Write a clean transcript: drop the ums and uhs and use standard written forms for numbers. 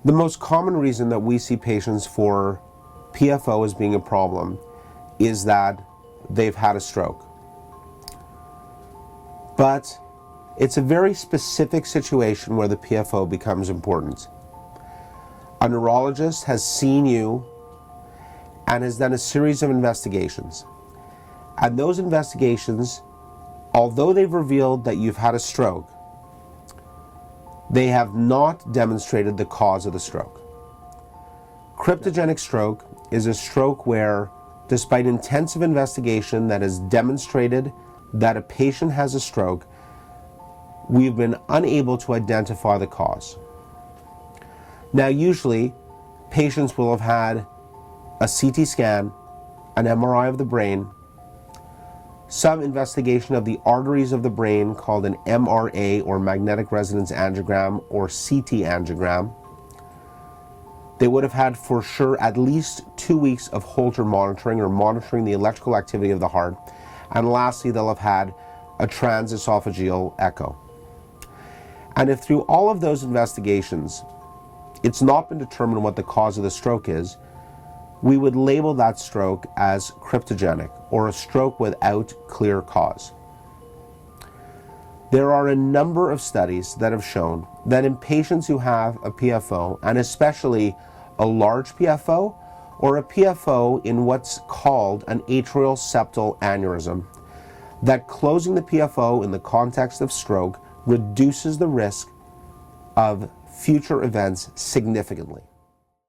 The most common reason that we see patients for PFO as being a problem is that they've had a stroke. But it's a very specific situation where the PFO becomes important. A neurologist has seen you and has done a series of investigations. And those investigations, although they've revealed that you've had a stroke, they have not demonstrated the cause of the stroke. Cryptogenic stroke is a stroke where, despite intensive investigation that has demonstrated that a patient has a stroke, we've been unable to identify the cause. Now, usually, patients will have had a CT scan, an MRI of the brain, some investigation of the arteries of the brain called an MRA or magnetic resonance angiogram or CT angiogram. They would have had for sure at least 2 weeks of Holter monitoring or monitoring the electrical activity of the heart. And lastly, they'll have had a transesophageal echo. And if through all of those investigations, it's not been determined what the cause of the stroke is, we would label that stroke as cryptogenic, or a stroke without clear cause. There are a number of studies that have shown that in patients who have a PFO, and especially a large PFO, or a PFO in what's called an atrial septal aneurysm, that closing the PFO in the context of stroke reduces the risk of future events significantly.